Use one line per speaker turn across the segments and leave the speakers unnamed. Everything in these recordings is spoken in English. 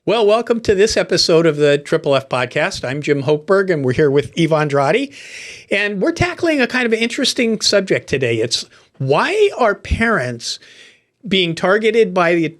Well, welcome to this episode of the FFF podcast. I'm Jim Hochberg, and we're here with Eva Andrade. And we're tackling a kind of interesting subject today. It's why are parents being targeted by the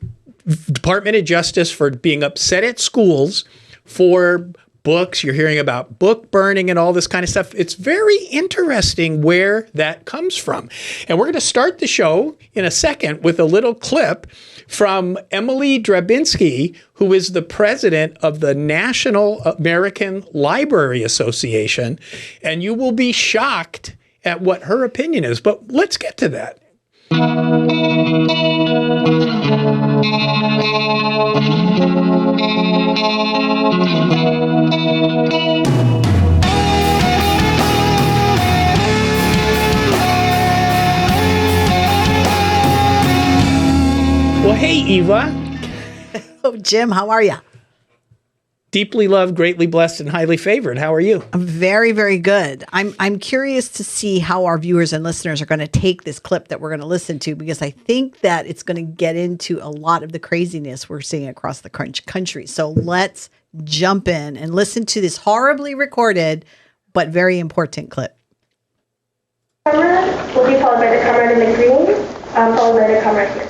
Department of Justice for being upset at schools for books? You're hearing about book burning and all this kind of stuff. It's very interesting where that comes from. And we're going to start the show in a second with a little clip from Emily Drabinski, who is the president of the National American Library Association. And you will be shocked at what her opinion is. But let's get to that. Well, hey, Eva.
Oh, Jim, how are you?
Deeply loved, greatly blessed, and highly favored. How are you?
I'm very, very good. I'm curious to see how our viewers and listeners are going to take this clip that we're going to listen to, because I think that it's going to get into a lot of the craziness we're seeing across the country. So let's jump in and listen to this horribly recorded but very important clip.
Camera will be followed by the camera in the green, followed by the camera here.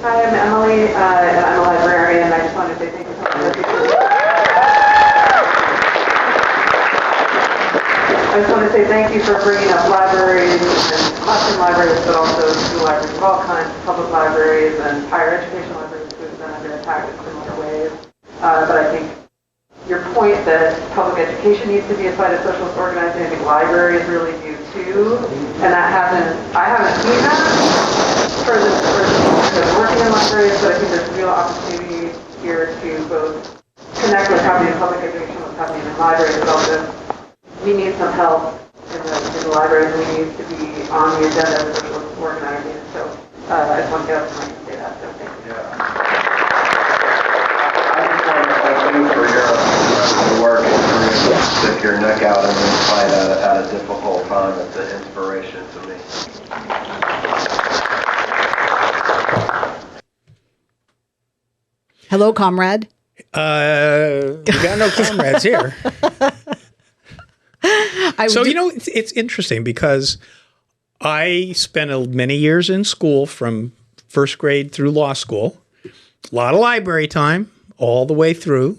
Hi, I'm Emily, and I'm a librarian, and I just wanted to say thank you so much. I just want to say thank you for bringing up libraries and classroom libraries, but also school libraries of all kinds, public libraries and higher education libraries who've been under attack in similar ways. But I think your point that public education needs to be a site of social organizing, I think libraries really do too, and I haven't seen that for the working in libraries, but I think there's real opportunity here to both connect what's happening in public education, what's happening in libraries, but also we need some help in the libraries. We need to be on the agenda of social organizing. So I just want to get up and say that. So thank you.
Yeah. I just want to thank you for your work and for you to stick your neck out and then fight at a difficult time. It's an inspiration to me.
Hello, comrade.
We got no comrades here. It's interesting because I spent many years in school from first grade through law school. A lot of library time all the way through.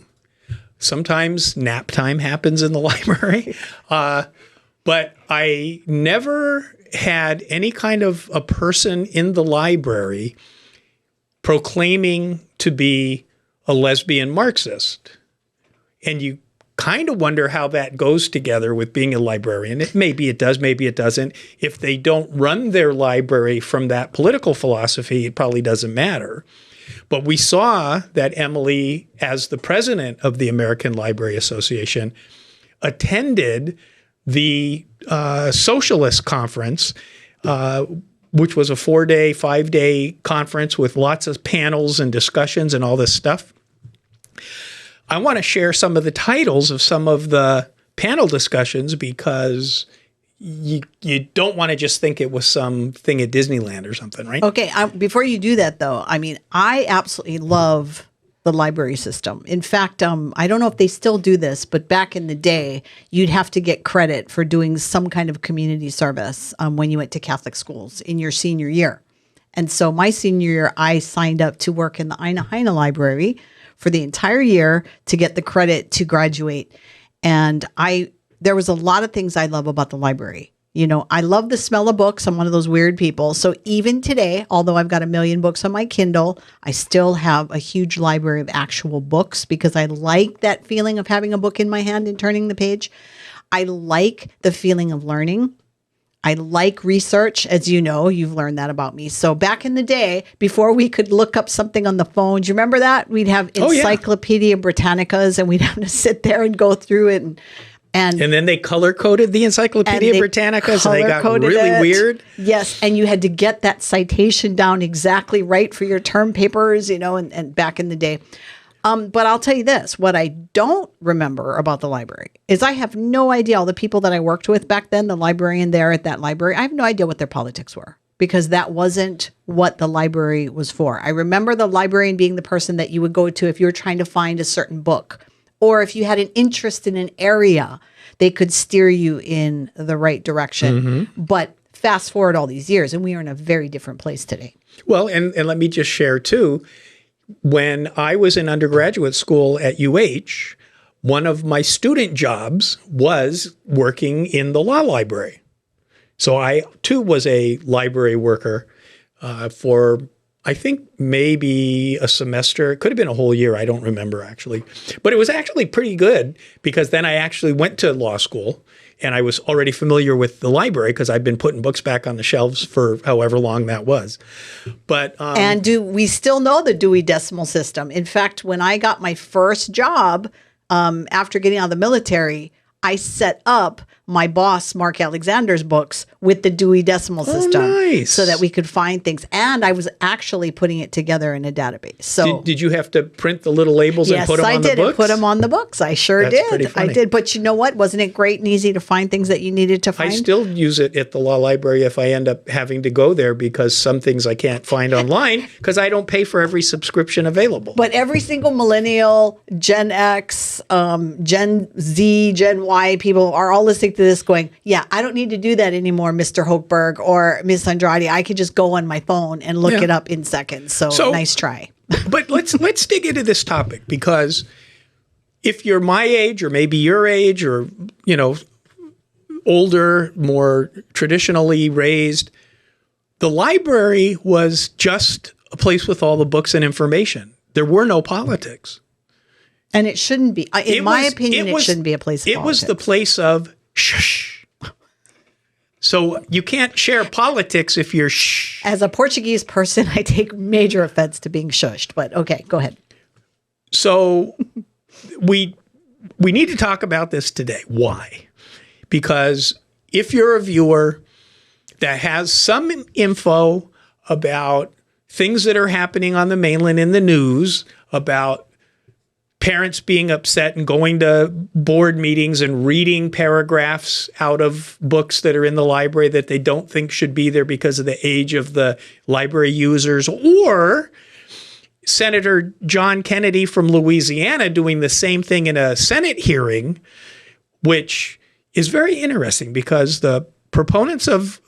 Sometimes nap time happens in the library. But I never had any kind of a person in the library proclaiming to be a lesbian Marxist. And you kind of wonder how that goes together with being a librarian. Maybe it does, maybe it doesn't. If they don't run their library from that political philosophy, it probably doesn't matter. But we saw that Emily, as the president of the American Library Association, attended the Socialist Conference, which was a 4-day, 5-day conference with lots of panels and discussions and all this stuff. I want to share some of the titles of some of the panel discussions because you don't want to just think it was some thing at Disneyland or something, right?
Okay, before you do that, though, I mean, I absolutely love the library system. In fact, I don't know if they still do this, but back in the day, you'd have to get credit for doing some kind of community service when you went to Catholic schools in your senior year. And so my senior year, I signed up to work in the Ina Hina Library for the entire year to get the credit to graduate. And there was a lot of things I love about the library. You know, I love the smell of books. I'm one of those weird people. So even today, although I've got 1 million books on my Kindle, I still have a huge library of actual books because I like that feeling of having a book in my hand and turning the page. I like the feeling of learning. I like research. As you know, you've learned that about me. So back in the day, before we could look up something on the phone, do you remember that? We'd have Encyclopedia Britannicas and we'd have to sit there and go through it. And
then they color-coded the Encyclopedia Britannica, so they got really weird.
Yes, and you had to get that citation down exactly right for your term papers, you know, and back in the day. But I'll tell you this, what I don't remember about the library is I have no idea, all the people that I worked with back then, the librarian there at that library, I have no idea what their politics were. because that wasn't what the library was for. I remember the librarian being the person that you would go to if you were trying to find a certain book, or if you had an interest in an area, they could steer you in the right direction. But fast forward all these years, and we are in a very different place today.
Well, and let me just share too, when I was in undergraduate school at UH, one of my student jobs was working in the law library. So I too was a library worker for, I think, maybe a semester. It could have been a whole year. I don't remember actually. But it was actually pretty good because then I actually went to law school and I was already familiar with the library because I've been putting books back on the shelves for however long that was. But
and do we still know the Dewey Decimal System? In fact, when I got my first job after getting out of the military, I set up my boss, Mark Alexander's books with the Dewey Decimal System
nice.
so that we could find things. And I was actually putting it together in a database. So
did you have to print the little labels and put them on the books?
Yes, I did. Put them on the books. I sure
That's pretty
did.
funny.
I did. But you know what? Wasn't it great and easy to find things that you needed to find?
I still use it at the law library if I end up having to go there because some things I can't find online because I don't pay for every subscription available.
But every single millennial, Gen X, Gen Z, Gen Y people are all listening to this going, yeah, I don't need to do that anymore, Mr. Hochberg or Ms. Andrade. I could just go on my phone and look it up in seconds. So nice try.
But let's dig into this topic because if you're my age or maybe your age or, you know, older, more traditionally raised, the library was just a place with all the books and information. There were no politics.
And it shouldn't be. In my opinion, it shouldn't be a place of
It
politics.
was the place of shush. So you can't share politics if you're shh.
As a Portuguese person, I take major offense to being shushed. But okay, go ahead.
So we need to talk about this today. Why? Because if you're a viewer that has some info about things that are happening on the mainland in the news, about parents being upset and going to board meetings and reading paragraphs out of books that are in the library that they don't think should be there because of the age of the library users, or Senator John Kennedy from Louisiana doing the same thing in a Senate hearing, which is very interesting because the proponents of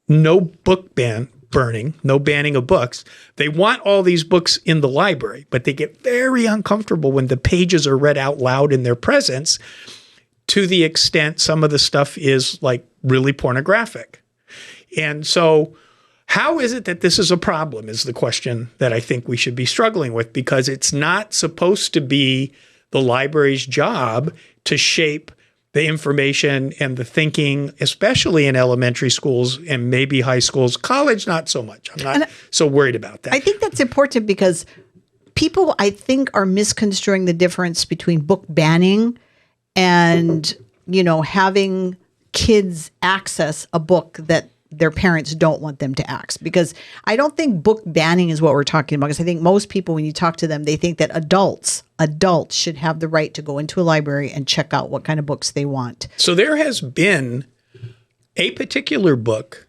no book burning, no banning of books, they want all these books in the library, but they get very uncomfortable when the pages are read out loud in their presence, to the extent some of the stuff is like really pornographic. And so how is it that this is a problem is the question that I think we should be struggling with, because it's not supposed to be the library's job to shape the information and the thinking, especially in elementary schools and maybe high schools. College, not so much. I'm not so worried about that.
I think that's important because people, I think, are misconstruing the difference between book banning and, you know, having kids access a book that their parents don't want them to access. Because I don't think book banning is what we're talking about. Because I think most people, when you talk to them, they think that adults should have the right to go into a library and check out what kind of books they want.
So there has been a particular book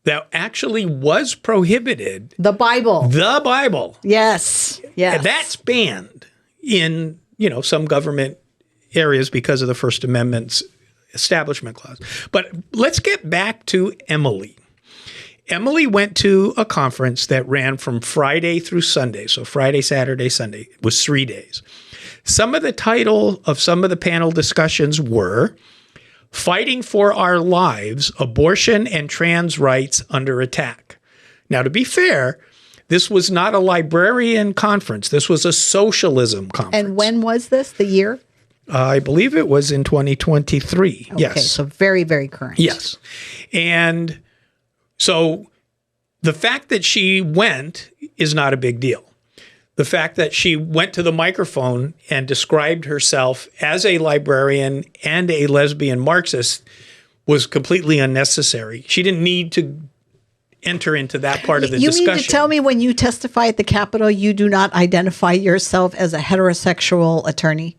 that actually was prohibited.
The Bible.
The Bible.
Yes. Yes.
That's banned in, you know, some government areas because of the First Amendment's Establishment Clause. But let's get back to Emily. Emily went to a conference that ran from Friday through Sunday. So Friday, Saturday, Sunday. It was 3 days. Some of the title of some of the panel discussions were Fighting for Our Lives, Abortion and Trans Rights Under Attack. Now, to be fair, this was not a librarian conference. This was a socialism conference.
And when was this? The year?
I believe it was in 2023.
Okay,
Yes.
so very, very current.
Yes. And so the fact that she went is not a big deal. The fact that she went to the microphone and described herself as a librarian and a lesbian Marxist was completely unnecessary. She didn't need to enter into that part of the discussion.
You mean to tell me when you testify at the Capitol, you do not identify yourself as a heterosexual attorney?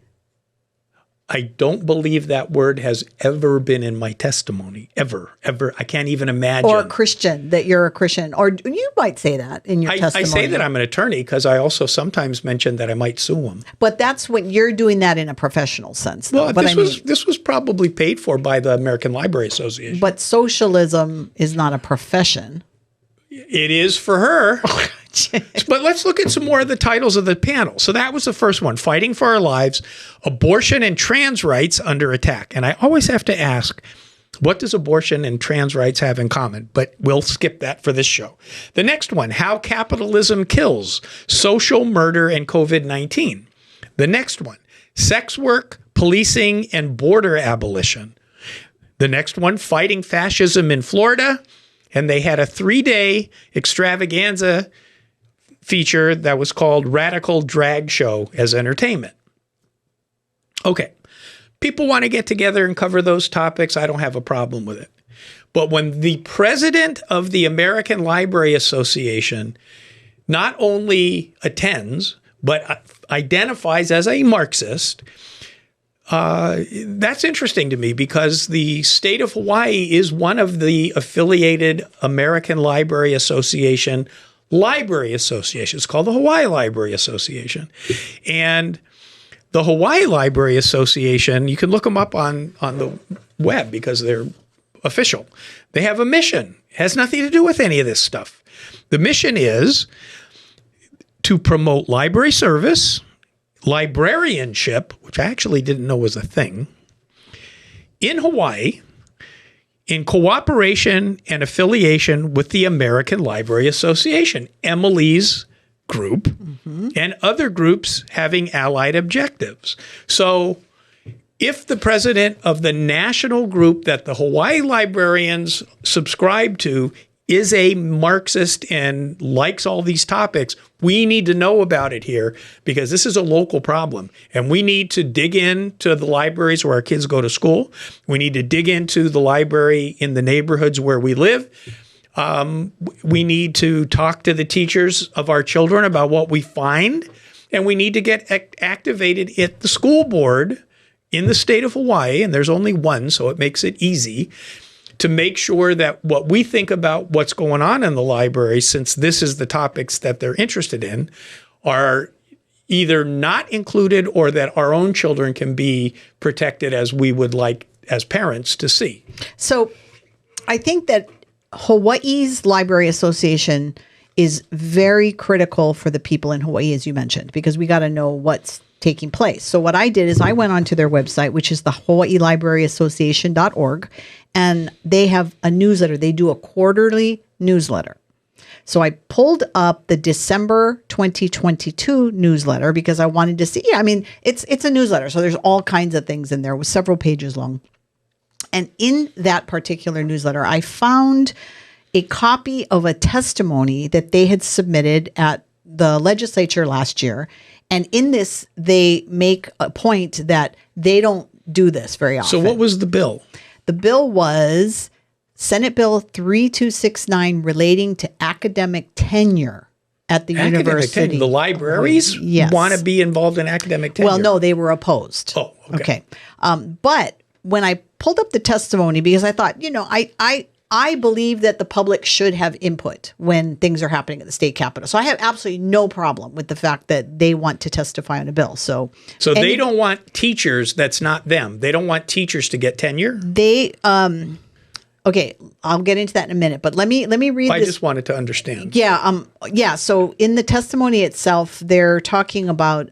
I don't believe that word has ever been in my testimony, ever. I can't even imagine.
Or Christian, that you're a Christian. Or you might say that in your testimony.
I say that I'm an attorney because I also sometimes mention that I might sue them.
But that's when you're doing that in a professional sense, though.
Well, this was probably paid for by the American Library Association.
But socialism is not a profession.
It is for her. But let's look at some more of the titles of the panel. So that was the first one, Fighting for Our Lives, Abortion and Trans Rights Under Attack. And I always have to ask, what does abortion and trans rights have in common? But we'll skip that for this show. The next one, How Capitalism Kills, Social Murder and COVID-19. The next one, Sex Work, Policing and Border Abolition. The next one, Fighting Fascism in Florida. And they had a 3-day extravaganza feature that was called Radical Drag Show as entertainment. Okay, people want to get together and cover those topics. I don't have a problem with it. But when the president of the American Library Association not only attends, but identifies as a Marxist, that's interesting to me because the state of Hawaii is one of the affiliated American Library Association library associations. It's called the Hawaii Library Association. And the Hawaii Library Association, you can look them up on the web because they're official. They have a mission. It has nothing to do with any of this stuff. The mission is to promote library service, librarianship, which I actually didn't know was a thing, in Hawaii, in cooperation and affiliation with the American Library Association, Emily's group, and other groups having allied objectives. So if the president of the national group that the Hawaii librarians subscribe to is a Marxist and likes all these topics, we need to know about it here because this is a local problem. And we need to dig into the libraries where our kids go to school. We need to dig into the library in the neighborhoods where we live. We need to talk to the teachers of our children about what we find. And we need to get activated at the school board in the state of Hawaii. And there's only one, so it makes it easy to make sure that what we think about what's going on in the library, since this is the topics that they're interested in, are either not included or that our own children can be protected as we would like as parents to see.
So I think that Hawaii's Library Association is very critical for the people in Hawaii, as you mentioned, because we got to know what's taking place. So what I did is I went onto their website, which is the hawaiilibraryassociation.org, and they have a newsletter. They do a quarterly newsletter. So I pulled up the December 2022 newsletter because I wanted to see, it's a newsletter. So there's all kinds of things in there. It was several pages long. And in that particular newsletter, I found a copy of a testimony that they had submitted at the legislature last year. And in this, they make a point that they don't do this very often.
So what was the bill?
The bill was Senate Bill 3269 relating to academic tenure at the university.
The libraries want to be involved in academic tenure?
Well, no, they were opposed.
Oh, okay.
But when I pulled up the testimony, because I thought, I believe that the public should have input when things are happening at the state capitol. So I have absolutely no problem with the fact that they want to testify on a bill. So
they don't want teachers. That's not them. They don't want teachers to get tenure.
They, okay, I'll get into that in a minute. But let me read.
I just wanted to understand.
Yeah. So in the testimony itself, they're talking about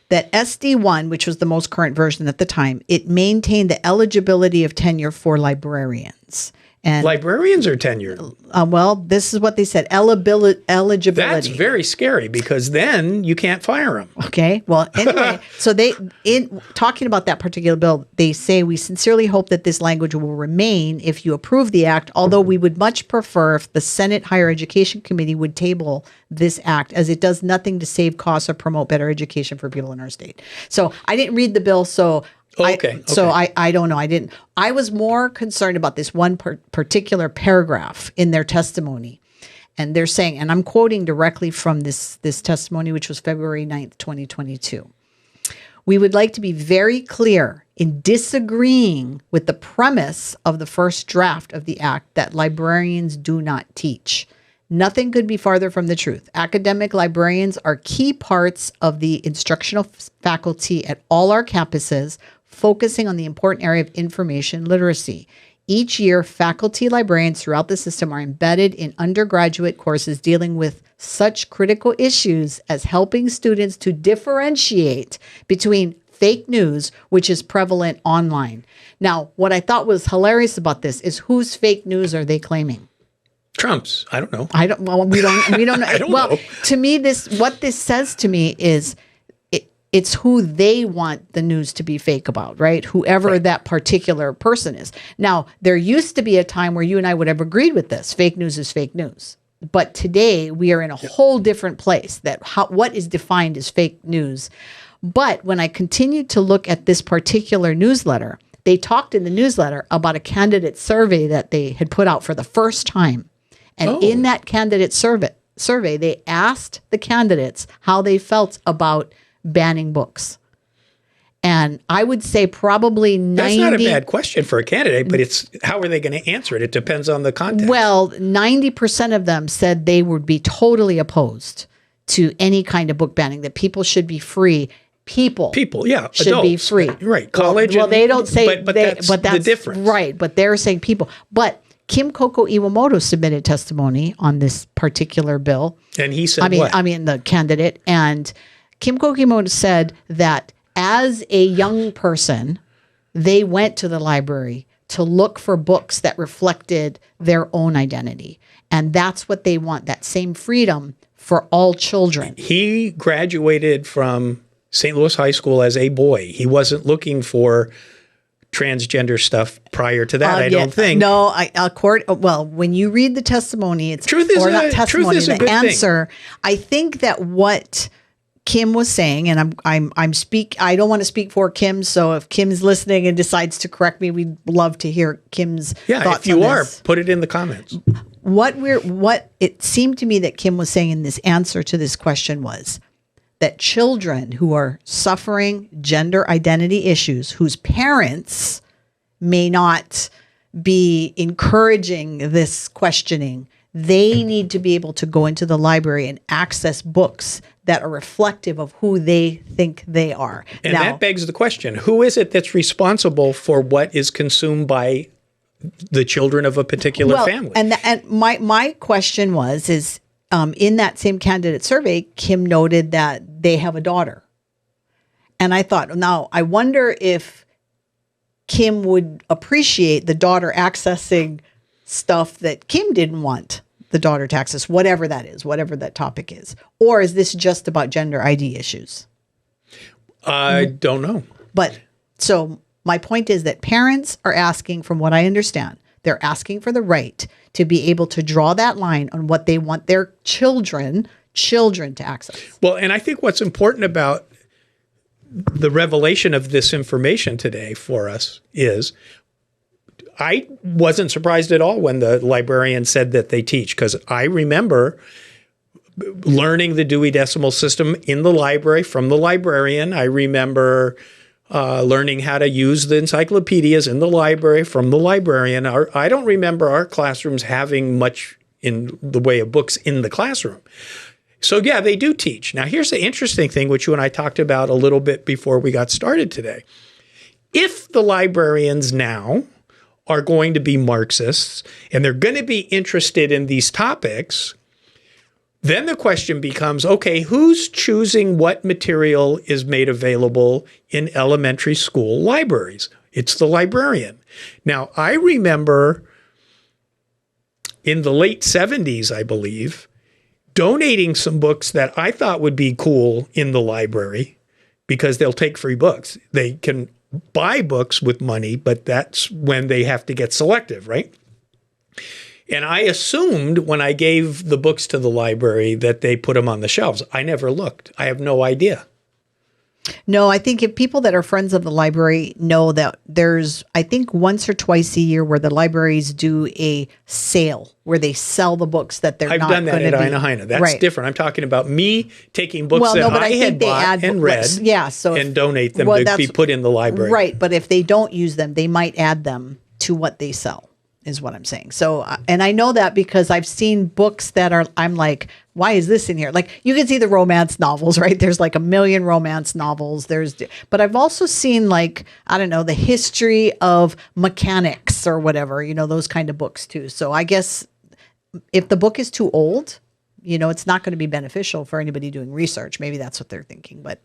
that SD1, which was the most current version at the time, it maintained the eligibility of tenure for librarians. And
librarians are tenured.
Well, this is what they said, eligibility.
That's very scary because then you can't fire them.
Okay. Well, anyway, so in talking about that particular bill, they say, we sincerely hope that this language will remain if you approve the act, although we would much prefer if the Senate Higher Education Committee would table this act as it does nothing to save costs or promote better education for people in our state. So I didn't read the bill, so So I don't know. I was more concerned about this one particular paragraph in their testimony. And they're saying, and I'm quoting directly from this testimony, which was February 9th, 2022. We would like to be very clear in disagreeing with the premise of the first draft of the act that librarians do not teach. Nothing could be farther from the truth. Academic librarians are key parts of the instructional faculty at all our campuses, focusing on the important area of information literacy. Each year, faculty librarians throughout the system are embedded in undergraduate courses dealing with such critical issues as helping students to differentiate between fake news, which is prevalent online. Now, what I thought was hilarious about this is whose fake news are they claiming?
Trump's. I don't know.
We don't know.
I don't
well,
know.
To me, what this says to me is it's who they want the news to be fake about, right? Whoever that particular person is. Now, there used to be a time where you and I would have agreed with this. Fake news is fake news. But today we are in a whole different place that what is defined as fake news. But when I continued to look at this particular newsletter, they talked in the newsletter about a candidate survey that they had put out for the first time. And in that candidate survey, they asked the candidates how they felt about banning books. And I would say probably 90...
That's not a bad question for a candidate, but it's how are they going to answer it? It depends on the context.
Well, 90% of them said they would be totally opposed to any kind of book banning, that people should be free. People, yeah, should
adults,
be free.
Right, college.
Well, they don't say...
But that's the difference.
Right, but they're saying people. But Kim Coco Iwamoto submitted testimony on this particular bill.
And he said what?
I mean, the candidate. And Kim Coco Iwamoto said that as a young person, they went to the library to look for books that reflected their own identity. And that's what they want, that same freedom for all children.
He graduated from St. Louis High School as a boy. He wasn't looking for transgender stuff prior to that, I don't think.
No, when you read the testimony, it's
truth is a good
answer.
Thing.
I think that what Kim was saying, and I don't want to speak for Kim, so if Kim's listening and decides to correct me, we'd love to hear Kim's thoughts.
If you are, put it in the comments.
What it seemed to me that Kim was saying in this answer to this question was that children who are suffering gender identity issues, whose parents may not be encouraging this questioning, they need to be able to go into the library and access books that are reflective of who they think they are.
And that begs the question, who is it that's responsible for what is consumed by the children of a particular family?
And my question is in that same candidate survey, Kim noted that they have a daughter. And I thought, now, I wonder if Kim would appreciate the daughter accessing stuff that Kim didn't want the daughter to access, whatever that is, whatever that topic is. Or is this just about gender ID issues?
I don't know.
But so my point is that parents are asking, from what I understand, they're asking for the right to be able to draw that line on what they want their children to access.
Well, and I think what's important about the revelation of this information today for us is I wasn't surprised at all when the librarian said that they teach, because I remember learning the Dewey Decimal System in the library from the librarian. I remember learning how to use the encyclopedias in the library from the librarian. I don't remember our classrooms having much in the way of books in the classroom. So yeah, they do teach. Now here's the interesting thing, which you and I talked about a little bit before we got started today. If the librarians now are going to be Marxists and they're going to be interested in these topics, then the question becomes, okay, who's choosing what material is made available in elementary school libraries? It's the librarian. Now, I remember in the late 70s, I believe, donating some books that I thought would be cool in the library because they'll take free books. They can buy books with money, but that's when they have to get selective, right? And I assumed when I gave the books to the library that they put them on the shelves. I never looked. I have no idea.
No, I think if people that are friends of the library know that there's, I think once or twice a year where the libraries do a sale where they sell the books that they're
I've
not
done that
going
at
to be.
Ina Hina. That's
right.
different. I'm talking about me taking books
Well,
that
no, but
I
I think
had
they
bought
add
and
books.
read
Yeah, so
and donate them to be put in the library.
Right, but if they don't use them, they might add them to what they sell, is what I'm saying. So, and I know that because I've seen books that are, I'm like, why is this in here? Like, you can see the romance novels, right? There's like a million romance novels. But I've also seen, like, I don't know, the history of mechanics or whatever, those kind of books too. So I guess if the book is too old, it's not going to be beneficial for anybody doing research. Maybe that's what they're thinking, but.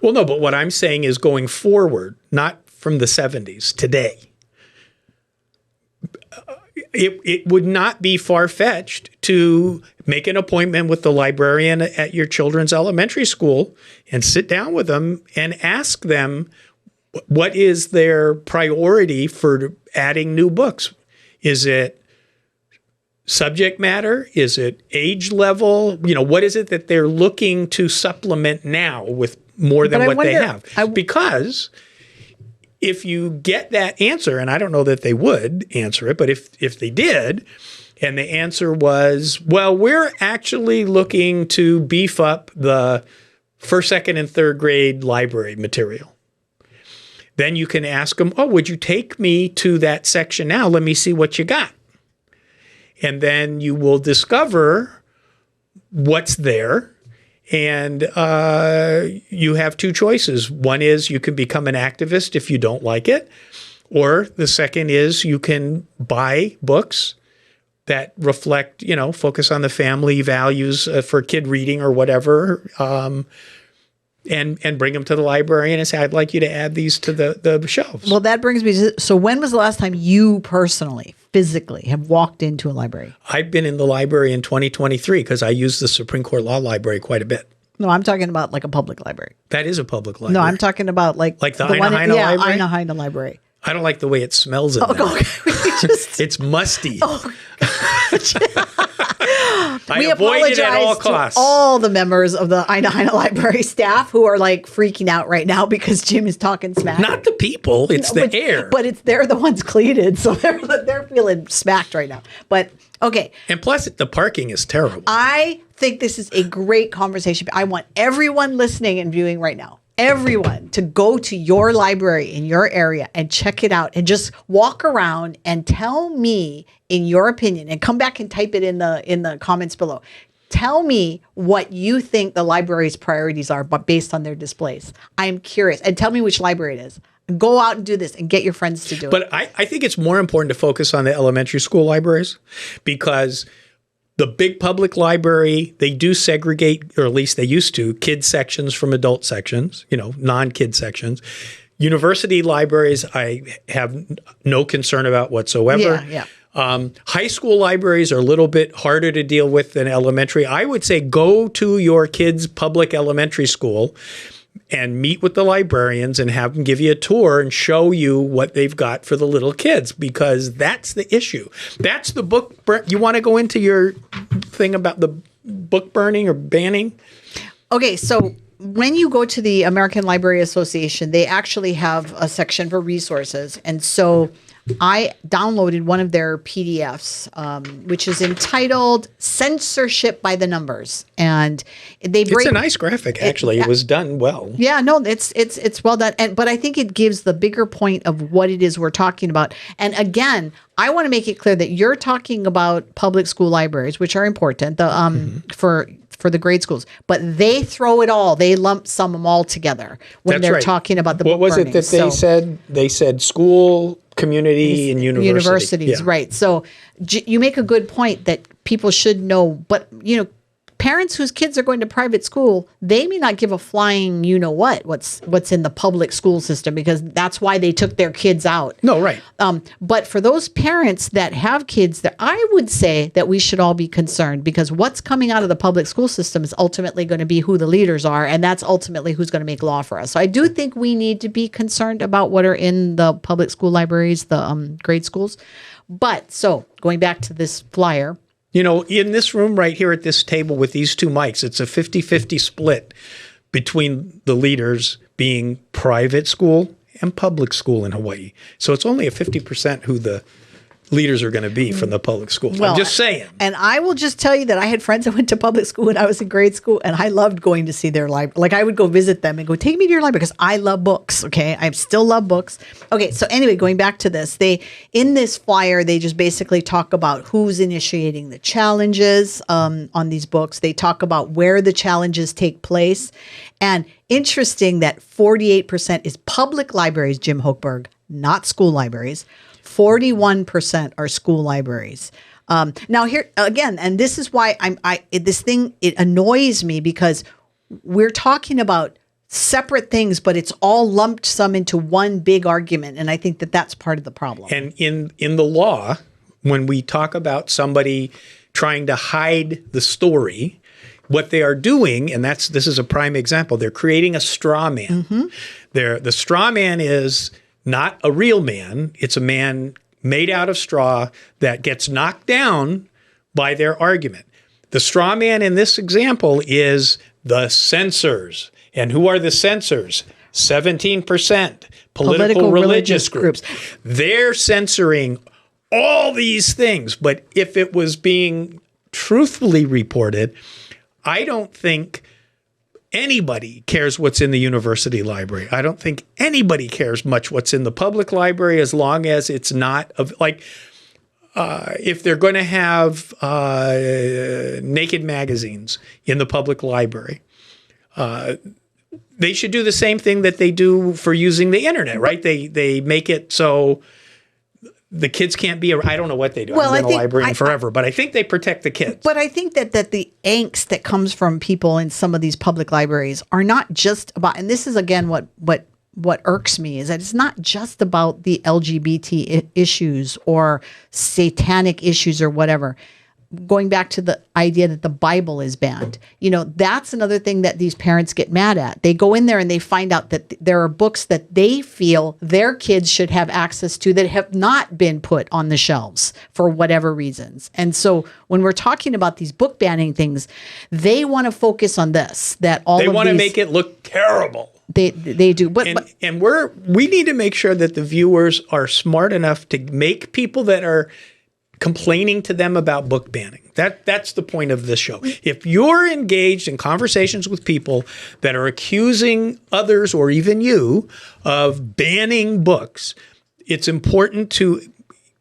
Well, no, but what I'm saying is going forward, not from the 70s, today. It would not be far-fetched to make an appointment with the librarian at your children's elementary school and sit down with them and ask them what is their priority for adding new books. Is it subject matter? Is it age level? What is it that they're looking to supplement now with more than what they have? Because if you get that answer, and I don't know that they would answer it, but if they did, and the answer was, well, we're actually looking to beef up the first, second, and third grade library material, then you can ask them, oh, would you take me to that section now? Let me see what you got. And then you will discover what's there. And you have two choices. One is you can become an activist if you don't like it. Or the second is you can buy books that reflect, focus on the family values for kid reading or whatever, and bring them to the librarian and say, I'd like you to add these to the shelves.
Well, that brings me to, so when was the last time you personally, physically, have walked into a library?
I've been in the library in 2023 because I use the Supreme Court Law Library quite a bit.
No, I'm talking about like a public library.
That is a public library.
No, I'm talking about like
the Ina Hina library?
Ina Hina library.
I don't like the way it smells in there.
Okay.
It's musty.
Oh,
I avoid it at all costs.
To all the members of the Ina Hina library staff who are like freaking out right now because Jim is talking smack.
Not the people, it's the air.
But they're the ones cleated, so they're feeling smacked right now. But okay.
And plus, the parking is terrible.
I think this is a great conversation. I want everyone listening and viewing right now, everyone, to go to your library in your area and check it out and just walk around and tell me, in your opinion, and come back and type it in the comments below. Tell me what you think the library's priorities are, but based on their displays. I'm curious. And tell me which library it is. Go out and do this and get your friends to do it.
But I think it's more important to focus on the elementary school libraries because the big public library, they do segregate, or at least they used to, kid sections from adult sections, non-kid sections. University libraries, I have no concern about whatsoever.
Yeah.
High school libraries are a little bit harder to deal with than elementary. I would say go to your kid's public elementary school and meet with the librarians and have them give you a tour and show you what they've got for the little kids, because that's the issue. That's the book. You want to go into your thing about the book burning or banning?
Okay, so when you go to the American Library Association, they actually have a section for resources. And so I downloaded one of their PDFs, which is entitled Censorship by the Numbers. And they break—
It's a nice graphic, actually. It was done well.
Yeah, no, it's well done. But I think it gives the bigger point of what it is we're talking about. And again, I want to make it clear that you're talking about public school libraries, which are important for the grade schools, but they throw it all. They lump sum them all together when they're talking about the book
What was
burning.
it that they said? They said school, community, and university.
Universities,
yeah.
right. So you make a good point that people should know, but parents whose kids are going to private school, they may not give a flying what's in the public school system, because that's why they took their kids out.
No, right.
But for those parents that have kids, that I would say that we should all be concerned, because what's coming out of the public school system is ultimately going to be who the leaders are, and that's ultimately who's going to make law for us. So I do think we need to be concerned about what are in the public school libraries, the grade schools. But so going back to this flyer,
in this room right here at this table with these two mics, it's a 50-50 split between the leaders being private school and public school in Hawaii. So it's only a 50% who the leaders are going to be from the public schools. I'm just saying.
And I will just tell you that I had friends that went to public school when I was in grade school, and I loved going to see their library. Like, I would go visit them and go, take me to your library, because I love books. Okay. I still love books. Okay. So anyway, going back to this, in this flyer, they just basically talk about who's initiating the challenges on these books. They talk about where the challenges take place. And interesting that 48% is public libraries, Jim Hochberg, not school libraries. 41% are school libraries. Now here again, and this is why it annoys me, because we're talking about separate things, but it's all lumped sum into one big argument. And I think that that's part of the problem.
And in the law, when we talk about somebody trying to hide the story, what they are doing, and this is a prime example, they're creating a straw man. Mm-hmm. The straw man is not a real man. It's a man made out of straw that gets knocked down by their argument. The straw man in this example is the censors. And who are the censors? 17% political religious groups. They're censoring all these things. But if it was being truthfully reported, I don't think anybody cares what's in the university library. I don't think anybody cares much what's in the public library, as long as it's not if they're going to have naked magazines in the public library, they should do the same thing that they do for using the internet, right? They make it so the kids can't be. I don't know what they do.
Well,
I've been a librarian forever, but I think they protect the kids.
But I think that the angst that comes from people in some of these public libraries are not just about, and this is again what irks me, is that it's not just about the LGBT issues or satanic issues or whatever. Going back to the idea that the Bible is banned, that's another thing that these parents get mad at. They go in there and they find out that there are books that they feel their kids should have access to that have not been put on the shelves for whatever reasons. And so when we're talking about these book banning things, they want to focus on this, that they want to
make it look terrible.
They do. But
we need to make sure that the viewers are smart enough to make people that are complaining to them about book banning. That's the point of this show. If you're engaged in conversations with people that are accusing others or even you of banning books, it's important to,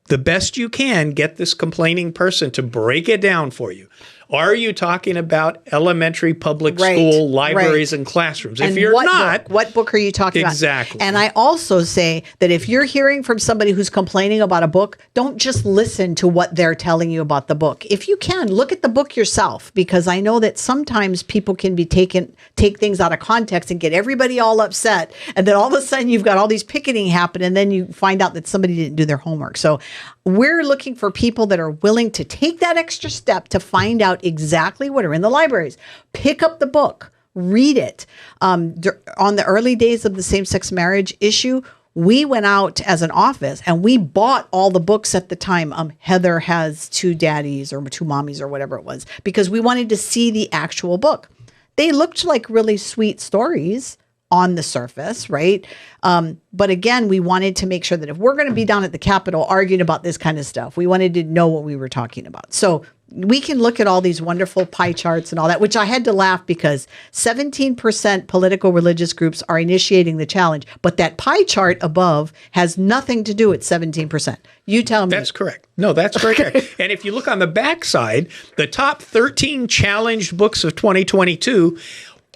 the best you can, get this complaining person to break it down for you. Are you talking about elementary public school libraries and classrooms? If you're not,
what book are you talking about?
Exactly.
And I also say that if you're hearing from somebody who's complaining about a book, don't just listen to what they're telling you about the book. If you can, look at the book yourself, because I know that sometimes people can take things out of context and get everybody all upset. And then all of a sudden you've got all these picketing happen, and then you find out that somebody didn't do their homework. So we're looking for people that are willing to take that extra step to find out exactly what are in the libraries. Pick up the book, read it. On the early days of the same-sex marriage issue, we went out as an office and we bought all the books at the time. Heather Has Two Daddies or Two Mommies or whatever it was, because we wanted to see the actual book. They looked like really sweet stories on the surface, right? But again, we wanted to make sure that if we're going to be down at the Capitol arguing about this kind of stuff, we wanted to know what we were talking about. So we can look at all these wonderful pie charts and all that, which I had to laugh because 17% political religious groups are initiating the challenge, but that pie chart above has nothing to do with 17%. You tell me.
That's correct. No, that's correct. And if you look on the backside, the top 13 challenged books of 2022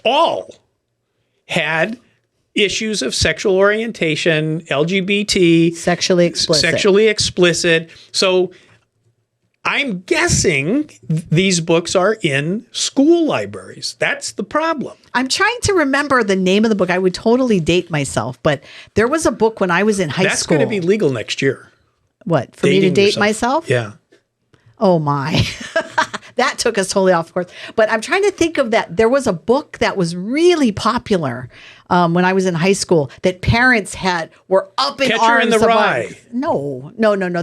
all had issues of sexual orientation, LGBT,
sexually
explicit. So I'm guessing these books are in school libraries. That's the problem.
I'm trying to remember the name of the book. I would totally date myself, but there was a book when I was in high school.
That's going to be legal next year.
What? For me to date myself?
Yeah.
Oh my. that took us totally off course. But I'm trying to think of that. There was a book that was really popular when I was in high school that parents were up in
Catcher
arms
in the
about.
Rye.
No.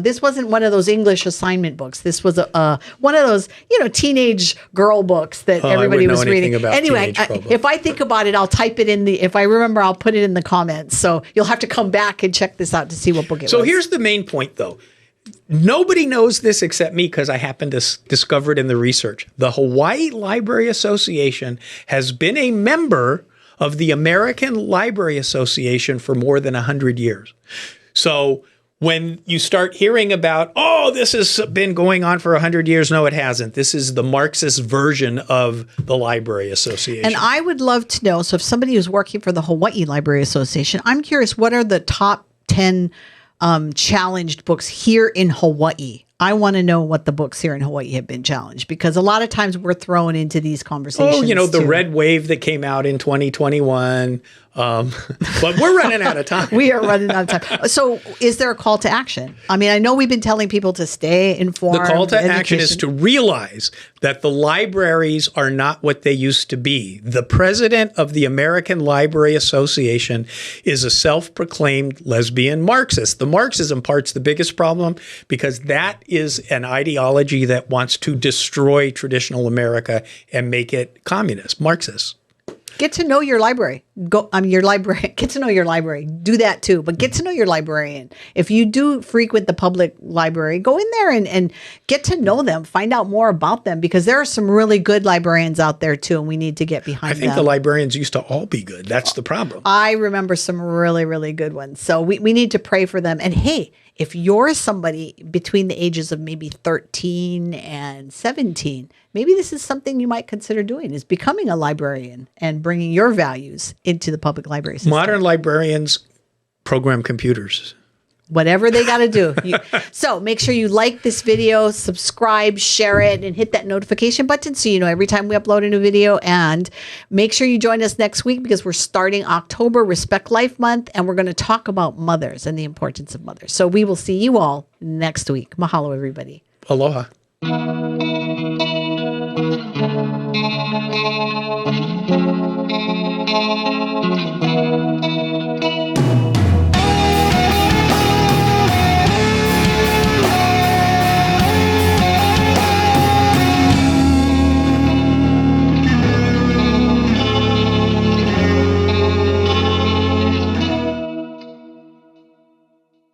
This wasn't one of those English assignment books. This was one of those, teenage girl books that everybody was reading. Anyway, if I think about it, I'll type it in if I remember, I'll put it in the comments. So you'll have to come back and check this out to see what book it was.
So here's the main point, though. Nobody knows this except me because I happened to discover it in the research. The Hawaii Library Association has been a member of the American Library Association for more than 100 years. So when you start hearing about, this has been going on for 100 years, no, it hasn't. This is the Marxist version of the Library Association.
And I would love to know, so if somebody who's working for the Hawaii Library Association, I'm curious, what are the top 10 challenged books here in Hawaii? I want to know what the books here in Hawaii have been challenged, because a lot of times we're thrown into these conversations.
The red wave that came out in 2021. But we're running out of time.
We are running out of time. So is there a call to action? I mean, I know we've been telling people to stay informed.
The call to action is to realize that the libraries are not what they used to be. The president of the American Library Association is a self-proclaimed lesbian Marxist. The Marxism part's the biggest problem because that is an ideology that wants to destroy traditional America and make it communist, Marxist.
Get to know your library. Your library. Get to know your library. Do that too, but get to know your librarian. If you do frequent the public library, go in there and get to know them. Find out more about them, because there are some really good librarians out there too, and we need to get behind them.
I think the librarians used to all be good. That's the problem.
I remember some really, really good ones. So we need to pray for them. And hey, if you're somebody between the ages of maybe 13 and 17, maybe this is something you might consider doing, is becoming a librarian and bringing your values into the public library system.
Modern librarians program computers.
Whatever they got to do. So make sure you like this video, subscribe, share it, and hit that notification button so you know every time we upload a new video. And make sure you join us next week, because we're starting October Respect Life Month, and we're going to talk about mothers and the importance of mothers. So we will see you all next week. Mahalo, everybody.
Aloha.
Thank you.